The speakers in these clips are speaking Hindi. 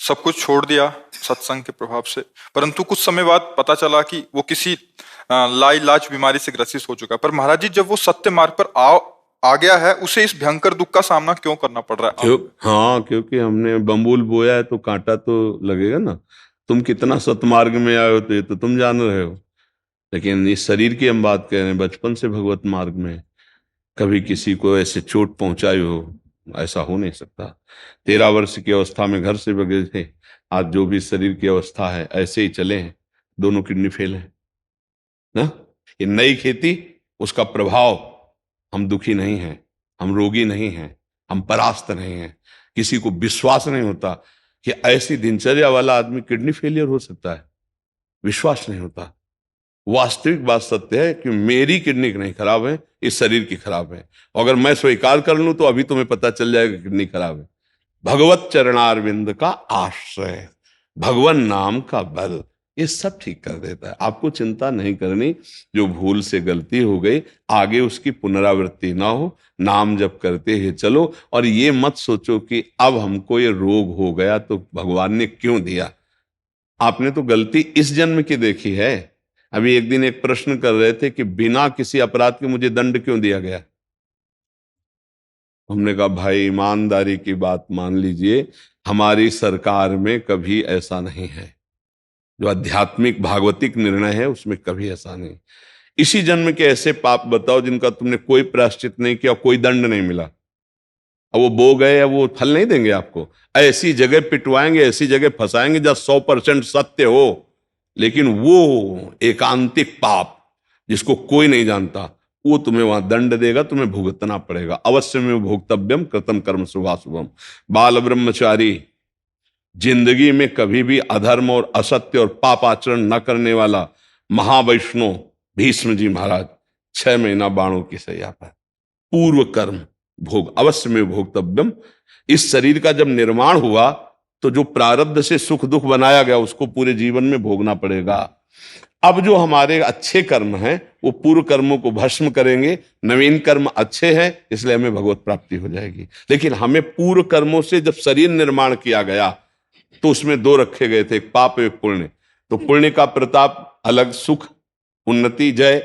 सब कुछ छोड़ दिया सत्संग के प्रभाव से, परंतु कुछ समय बाद पता चला कि वो किसी लाइलाज बीमारी से ग्रसित हो चुका है। पर महाराज जी, जब वो सत्य मार्ग पर आ गया है, उसे इस भयंकर दुख का सामना क्यों करना पड़ रहा है? क्यों? हाँ, क्योंकि हमने बम्बूल बोया है तो कांटा तो लगेगा ना। तुम कितना सतमार्ग में आए हो तो ये तो तुम जान रहे हो, लेकिन इस शरीर की हम बात कर रहे हैं। बचपन से भगवत मार्ग में कभी किसी को ऐसे चोट पहुंचाई हो, ऐसा हो नहीं सकता। 13 वर्ष की अवस्था में घर से भगे थे, आज जो भी शरीर की अवस्था है ऐसे ही चले हैं। दोनों किडनी फेल है ना। ये नई खेती, उसका प्रभाव, हम दुखी नहीं हैं, हम रोगी नहीं हैं, हम परास्त नहीं हैं। किसी को विश्वास नहीं होता कि ऐसी दिनचर्या वाला आदमी किडनी फेलियर हो सकता है, विश्वास नहीं होता। वास्तविक बात सत्य है कि मेरी किडनी नहीं खराब है, इस शरीर की खराब है। अगर मैं स्वीकार कर लूं तो अभी तुम्हें पता चल जाएगा किडनी खराब है। भगवत चरणारविंद का आश्रय, भगवान नाम का बल, ये सब ठीक कर देता है। आपको चिंता नहीं करनी। जो भूल से गलती हो गई, आगे उसकी पुनरावृत्ति ना हो। नाम जप करते ही चलो, और ये मत सोचो कि अब हमको ये रोग हो गया तो भगवान ने क्यों दिया। आपने तो गलती इस जन्म की देखी है। अभी एक दिन एक प्रश्न कर रहे थे कि बिना किसी अपराध के मुझे दंड क्यों दिया गया। हमने कहा भाई ईमानदारी की बात मान लीजिए, हमारी सरकार में कभी ऐसा नहीं है। जो आध्यात्मिक भागवतिक निर्णय है उसमें कभी ऐसा नहीं। इसी जन्म के ऐसे पाप बताओ जिनका तुमने कोई प्रायश्चित नहीं किया, कोई दंड नहीं मिला, अब वो बो गए या वो फल नहीं देंगे आपको। ऐसी जगह पिटवाएंगे, ऐसी जगह फंसाएंगे जहां 100% सत्य हो, लेकिन वो एकांतिक पाप जिसको कोई नहीं जानता, वो तुम्हें वहां दंड देगा, तुम्हें भुगतना पड़ेगा। अवश्य में भोक्तव्यम कृतम कर्म शुभाशुभम। बाल ब्रह्मचारी जिंदगी में कभी भी अधर्म और असत्य और पाप आचरण न करने वाला महावैष्णव भीष्म जी महाराज 6 महीना बाणों की सैया पर पूर्व कर्म भोग, अवश्य में भोक्तव्यम। इस शरीर का जब निर्माण हुआ तो जो प्रारब्ध से सुख दुख बनाया गया उसको पूरे जीवन में भोगना पड़ेगा। अब जो हमारे अच्छे कर्म हैं वो पूर्व कर्मों को भस्म करेंगे, नवीन कर्म अच्छे हैं इसलिए हमें भगवत प्राप्ति हो जाएगी। लेकिन हमें पूर्व कर्मों से जब शरीर निर्माण किया गया तो उसमें दो रखे गए थे, एक पाप एक पुण्य। तो पुण्य का प्रताप अलग, सुख उन्नति जय,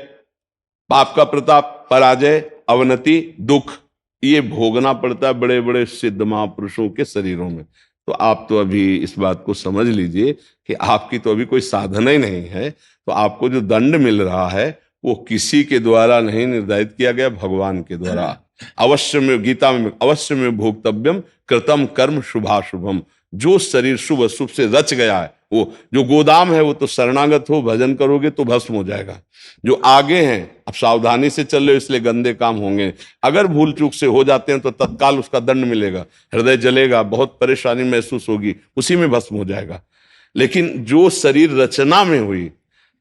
पाप का प्रताप पराजय अवनति दुख। ये भोगना पड़ता है बड़े बड़े सिद्ध महापुरुषों के शरीरों में। तो आप तो अभी इस बात को समझ लीजिए कि आपकी तो अभी कोई साधना ही नहीं है। तो आपको जो दंड मिल रहा है वो किसी के द्वारा नहीं निर्धारित किया गया, भगवान के द्वारा। अवश्य में, गीता में अवश्य में भोक्तव्यम कृतम कर्म शुभाशुभम। जो शरीर शुभ अशुभ से रच गया है, वो जो गोदाम है वो तो शरणागत हो, भजन करोगे तो भस्म हो जाएगा। जो आगे हैं अब सावधानी से चल रहे हो इसलिए गंदे काम होंगे। अगर भूल चूक से हो जाते हैं तो तत्काल उसका दंड मिलेगा, हृदय जलेगा, बहुत परेशानी महसूस होगी, उसी में भस्म हो जाएगा। लेकिन जो शरीर रचना में हुई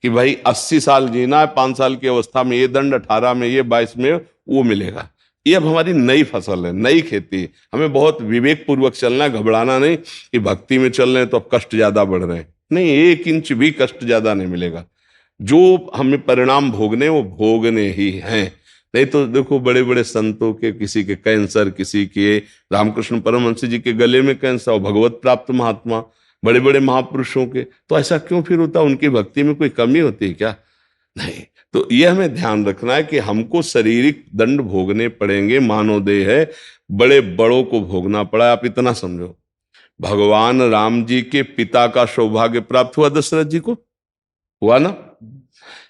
कि भाई 80 साल जीना है, 5 साल की अवस्था में ये दंड, 18 में ये, 22 में वो मिलेगा। ये अब हमारी नई फसल है, नई खेती। हमें बहुत विवेक पूर्वक चलना है, घबराना नहीं कि भक्ति में चल रहे हैं तो अब कष्ट ज्यादा बढ़ रहे हैं। नहीं, 1 इंच भी कष्ट ज्यादा नहीं मिलेगा। जो हमें परिणाम भोगने वो भोगने ही हैं। नहीं तो देखो बड़े बड़े संतों के, किसी के कैंसर, किसी के, रामकृष्ण परमहंस जी के गले में कैंसर, भगवत प्राप्त महात्मा बड़े बड़े महापुरुषों के। तो ऐसा क्यों फिर होता? उनकी भक्ति में कोई कमी होती है क्या? नहीं। तो यह हमें ध्यान रखना है कि हमको शारीरिक दंड भोगने पड़ेंगे, मानव देह है, बड़े बड़ों को भोगना पड़ा। आप इतना समझो, भगवान राम जी के पिता का सौभाग्य प्राप्त हुआ दशरथ जी को, हुआ ना।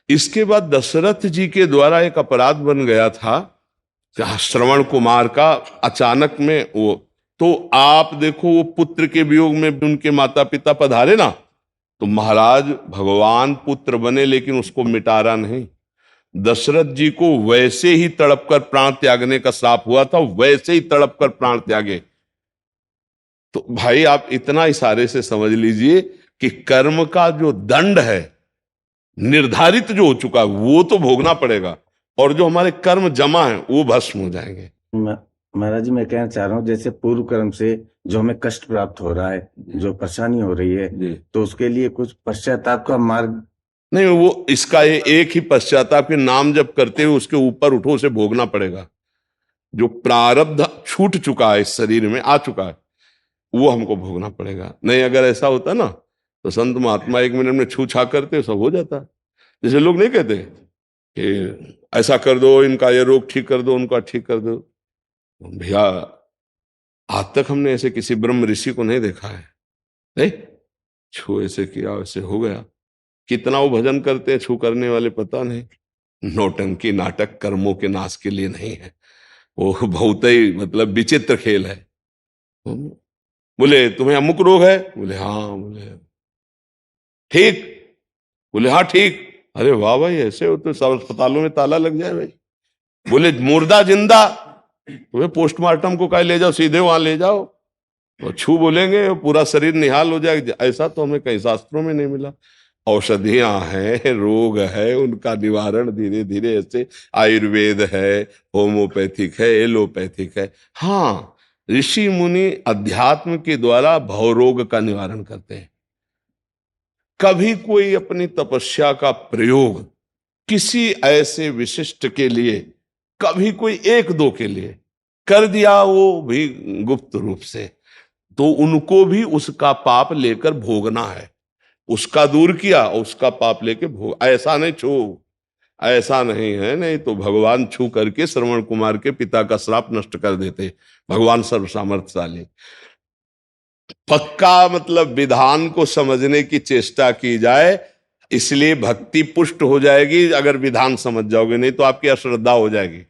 इसके बाद दशरथ जी के द्वारा एक अपराध बन गया था श्रवण कुमार का, अचानक में वो। तो आप देखो वो पुत्र के वियोग में उनके माता पिता पधारे ना, तो महाराज भगवान पुत्र बने लेकिन उसको मिटारा नहीं। दशरथ जी को वैसे ही तड़प कर प्राण त्यागने का श्राप हुआ था, वैसे ही तड़प कर प्राण त्यागे। तो भाई आप इतना इशारे से समझ लीजिए कि कर्म का जो दंड है निर्धारित जो हो चुका है वो तो भोगना पड़ेगा, और जो हमारे कर्म जमा है वो भस्म हो जाएंगे। महाराज जी मैं कहना चाह रहा हूँ, जैसे पूर्व कर्म से जो हमें कष्ट प्राप्त हो रहा है, जो परेशानी हो रही है, तो उसके लिए कुछ पश्चाताप का मार्ग नहीं। वो इसका एक ही पश्चाताप के नाम जब करते हुए उसके ऊपर उठो, उसे भोगना पड़ेगा। जो प्रारब्ध छूट चुका है इस शरीर में आ चुका है, वो हमको भोगना पड़ेगा। नहीं अगर ऐसा होता ना तो संत महात्मा 1 मिनट में छू छा करते, सब हो जाता। जैसे लोग नहीं कहते कि ऐसा कर दो, इनका ये रोग ठीक कर दो, उनका ठीक कर दो। भैया आज तक हमने ऐसे किसी ब्रह्म ऋषि को नहीं देखा है। नहीं, छू ऐसे किया वैसे हो गया। कितना वो भजन करते हैं छू करने वाले पता नहीं। नौटंकी नाटक कर्मों के नाश के लिए नहीं है, वो बहुत ही मतलब विचित्र खेल है। बोले तुम्हें अमुक रोग है, बोले हाँ, बोले ठीक, बोले हाँ ठीक। अरे वाह भाई, ऐसे हो तो सब अस्पतालों में ताला लग जाए भाई। बोले मुर्दा जिंदा, तुम्हें पोस्टमार्टम को कहीं ले जाओ, सीधे वहां ले जाओ। तो छू बोलेंगे पूरा शरीर निहाल हो जाएगा। ऐसा तो हमें कई शास्त्रों में नहीं मिला। औषधियां हैं, रोग है, उनका निवारण धीरे धीरे ऐसे आयुर्वेद है, होम्योपैथिक है, एलोपैथिक है। हाँ, ऋषि मुनि अध्यात्म के द्वारा भवरोग का निवारण करते हैं। कभी कोई अपनी तपस्या का प्रयोग किसी ऐसे विशिष्ट के लिए, कभी कोई 1-2 के लिए कर दिया, वो भी गुप्त रूप से, तो उनको भी उसका पाप लेकर भोगना है। उसका दूर किया, उसका पाप लेके भोग। ऐसा नहीं छू, ऐसा नहीं है, नहीं तो भगवान छू करके श्रवण कुमार के पिता का श्राप नष्ट कर देते। भगवान सर्वसामर्थ्यशाली। पक्का मतलब विधान को समझने की चेष्टा की जाए, इसलिए भक्ति पुष्ट हो जाएगी अगर विधान समझ जाओगे, नहीं तो आपकी अश्रद्धा हो जाएगी।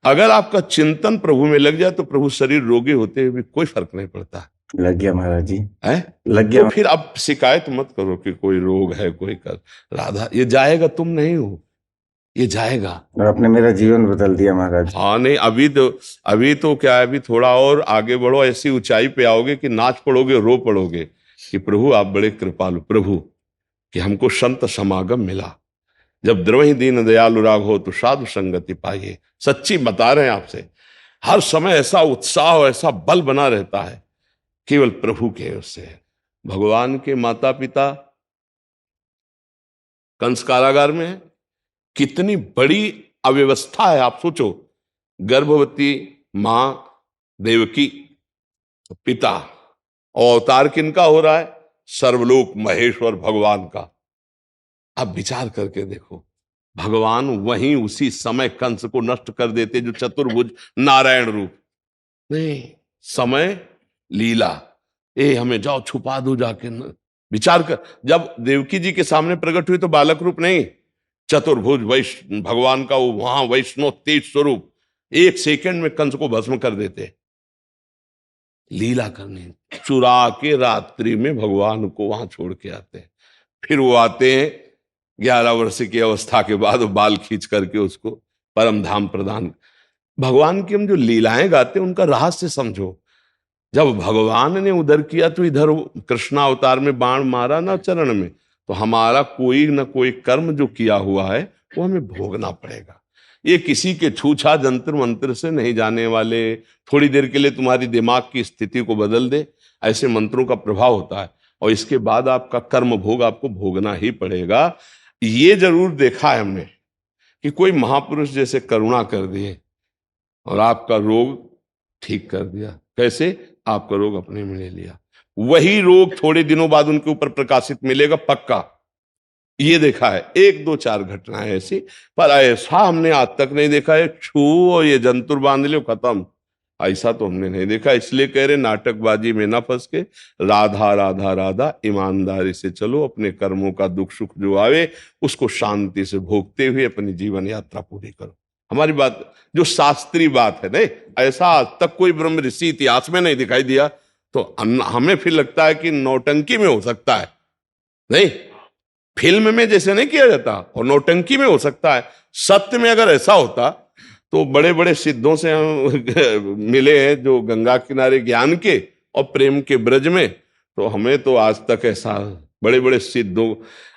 अगर आपका चिंतन प्रभु में लग जाए तो प्रभु शरीर रोगी होते हुए भी कोई फर्क नहीं पड़ता। लग गया महाराज जी, है लग गया। तो फिर अब शिकायत मत करो कि कोई रोग है, कोई कर। राधा, ये जाएगा, तुम नहीं हो, ये जाएगा। और आपने मेरा जीवन बदल दिया महाराज। हाँ नहीं, अभी तो क्या है, अभी थोड़ा और आगे बढ़ो, ऐसी ऊंचाई पे आओगे कि नाच पड़ोगे, रो पड़ोगे कि प्रभु आप बड़े कृपालु, प्रभु कि हमको संत समागम मिला। जब द्रवहि दीन दयालु राघो तो साधु संगति पाइए। सच्ची बता रहे हैं आपसे, हर समय ऐसा उत्साह और ऐसा बल बना रहता है केवल प्रभु के उससे। भगवान के माता पिता कंस कारागार में है, कितनी बड़ी अव्यवस्था है आप सोचो। गर्भवती मां देवकी, पिता, और अवतार किनका हो रहा है? सर्वलोक महेश्वर भगवान का। अब विचार करके देखो, भगवान वहीं उसी समय कंस को नष्ट कर देते जो चतुर्भुज नारायण रूप। नहीं, समय लीला, हमें जाओ छुपा दो जाके न। विचार कर, जब देवकी जी के सामने प्रकट हुई तो बालक रूप नहीं, चतुर्भुज भगवान का वो वहां वैष्णव तेज स्वरूप, 1 सेकंड में कंस को भस्म कर देते। लीला करने चुरा के रात्रि में भगवान को वहां छोड़ के आते हैं। फिर वो आते हैं 11 वर्ष की अवस्था के बाद, बाल खींच करके उसको परम धाम प्रदान। भगवान की हम जो लीलाएं गाते हैं उनका रहस्य समझो। जब भगवान ने उधर किया तो इधर कृष्णा अवतार में बाण मारा ना चरण में, तो हमारा कोई ना कोई कर्म जो किया हुआ है वो हमें भोगना पड़ेगा। ये किसी के छूछा जंतर मंत्र से नहीं जाने वाले। थोड़ी देर के लिए तुम्हारी दिमाग की स्थिति को बदल दे, ऐसे मंत्रों का प्रभाव होता है, और इसके बाद आपका कर्म भोग आपको भोगना ही पड़ेगा। ये जरूर देखा है हमने कि कोई महापुरुष जैसे करुणा कर दिए और आपका रोग ठीक कर दिया। कैसे? आपका रोग अपने में ले लिया। वही रोग थोड़े दिनों बाद उनके ऊपर प्रकाशित मिलेगा, पक्का। ये देखा है 1, 2, 4 घटनाएं ऐसी, पर ऐसा हमने आज तक नहीं देखा है छू और ये जंतुर बांध लो खत्म, ऐसा तो हमने नहीं देखा। इसलिए कह रहे नाटकबाजी में ना फंस के राधा राधा राधा ईमानदारी से चलो, अपने कर्मों का दुख सुख जो आवे उसको शांति से भोगते हुए अपनी जीवन यात्रा पूरी करो। हमारी बात जो शास्त्रीय बात है, नहीं ऐसा आज तक कोई ब्रह्म ऋषि इतिहास में नहीं दिखाई दिया। तो हमें फिर लगता है कि नौटंकी में हो सकता है, नहीं फिल्म में जैसे नहीं किया जाता, और नौटंकी में हो सकता है। सत्य में अगर ऐसा होता तो बड़े बड़े सिद्धों से हम मिले हैं जो गंगा किनारे ज्ञान के और प्रेम के ब्रज में, तो हमें तो आज तक ऐसा बड़े बड़े सिद्धों,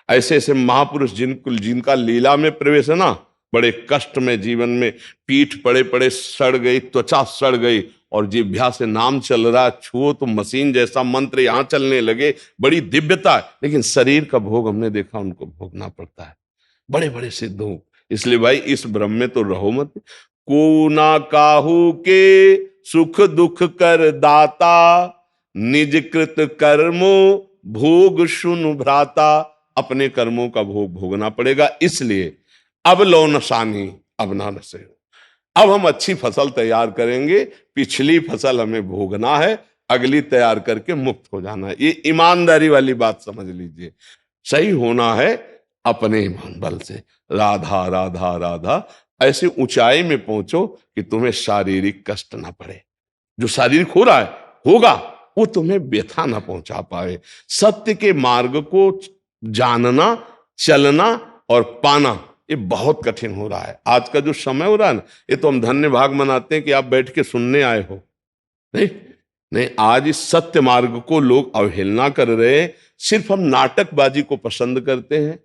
ऐसे ऐसे महापुरुष जिनका लीला में प्रवेश है ना, बड़े कष्ट में जीवन में पीठ पड़े पड़े सड़ गई, त्वचा सड़ गई, और जिह्वा से नाम चल रहा, छुओ तो मशीन जैसा मंत्र यहां चलने लगे, बड़ी दिव्यता है। लेकिन शरीर का भोग हमने देखा उनको भोगना पड़ता है, बड़े बड़े सिद्धों। इसलिए भाई इस भ्रम में तो रहो मत। को ना काहू के सुख दुख कर दाता, निज कृत कर्मो भोग सुन भ्राता। अपने कर्मों का भोग भोगना पड़ेगा, इसलिए अब लो नसानी अब ना नसे। अब हम अच्छी फसल तैयार करेंगे, पिछली फसल हमें भोगना है, अगली तैयार करके मुक्त हो जाना है। ये ईमानदारी वाली बात समझ लीजिए। सही होना है अपने ईमान बल से। राधा राधा राधा ऐसे ऊंचाई में पहुंचो कि तुम्हें शारीरिक कष्ट ना पड़े। जो शारीरिक हो रहा है होगा, वो तुम्हें व्यथा ना पहुंचा पाए। सत्य के मार्ग को जानना, चलना और पाना ये बहुत कठिन हो रहा है। आज का जो समय हो रहा है ना, ये तो हम धन्य भाग मनाते हैं कि आप बैठ के सुनने आए हो। नहीं नहीं, आज इस सत्य मार्ग को लोग अवहेलना कर रहे हैं। सिर्फ हम नाटकबाजी को पसंद करते हैं।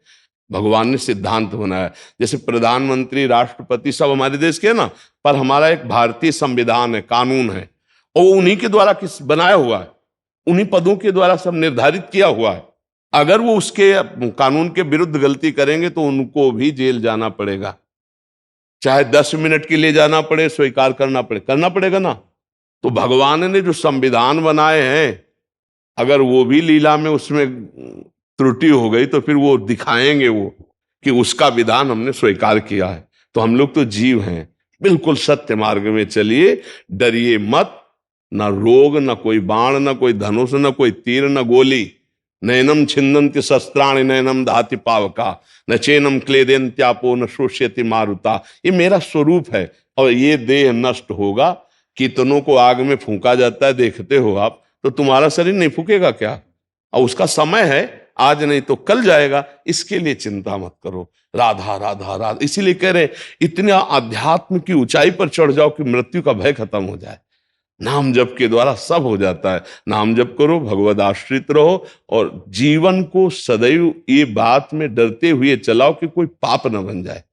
भगवान ने सिद्धांत बनाया, जैसे प्रधानमंत्री, राष्ट्रपति सब हमारे देश के है ना, पर हमारा एक भारतीय संविधान है, कानून है, और वो उन्हीं के द्वारा किस बनाया हुआ है, उन्हीं पदों के द्वारा सब निर्धारित किया हुआ है। अगर वो उसके कानून के विरुद्ध गलती करेंगे तो उनको भी जेल जाना पड़ेगा, चाहे 10 मिनट के लिए जाना पड़े, स्वीकार करना पड़ेगा ना। तो भगवान ने जो संविधान बनाए हैं, अगर वो भी लीला में उसमें त्रुटि हो गई तो फिर वो दिखाएंगे वो कि उसका विधान हमने स्वीकार किया है। तो हम लोग तो जीव हैं, बिल्कुल सत्य मार्ग में चलिए, डरिए मत। न रोग, न कोई बाण, न कोई धनुष, न कोई तीर, न गोली। नैनम छिन्दन्ति शस्त्राणि नैनम दहति पावका, न चैनम क्लेदन्त्यापो न शोष्यति मारुता। ये मेरा स्वरूप है और ये देह नष्ट होगा। कितनों को आग में फूंका जाता है, देखते हो आप, तो तुम्हारा शरीर नहीं फूकेगा क्या? और उसका समय है, आज नहीं तो कल जाएगा। इसके लिए चिंता मत करो। राधा राधा राधा, इसीलिए कह रहे इतने आध्यात्म की ऊंचाई पर चढ़ जाओ कि मृत्यु का भय खत्म हो जाए। नाम जप के द्वारा सब हो जाता है। नाम जप करो, भगवद आश्रित रहो और जीवन को सदैव ये बात में डरते हुए चलाओ कि कोई पाप न बन जाए।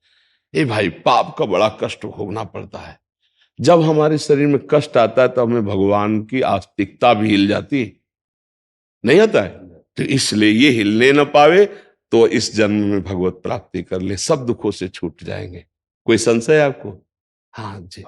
ए भाई, पाप का बड़ा कष्ट भोगना पड़ता है। जब हमारे शरीर में कष्ट आता है तो हमें भगवान की आस्तिकता भी हिल जाती है, नहीं आता है? तो इसलिए ये हिलने न पावे तो इस जन्म में भगवत प्राप्ति कर ले, सब दुखों से छूट जाएंगे। कोई संशय आपको? हाँ जी।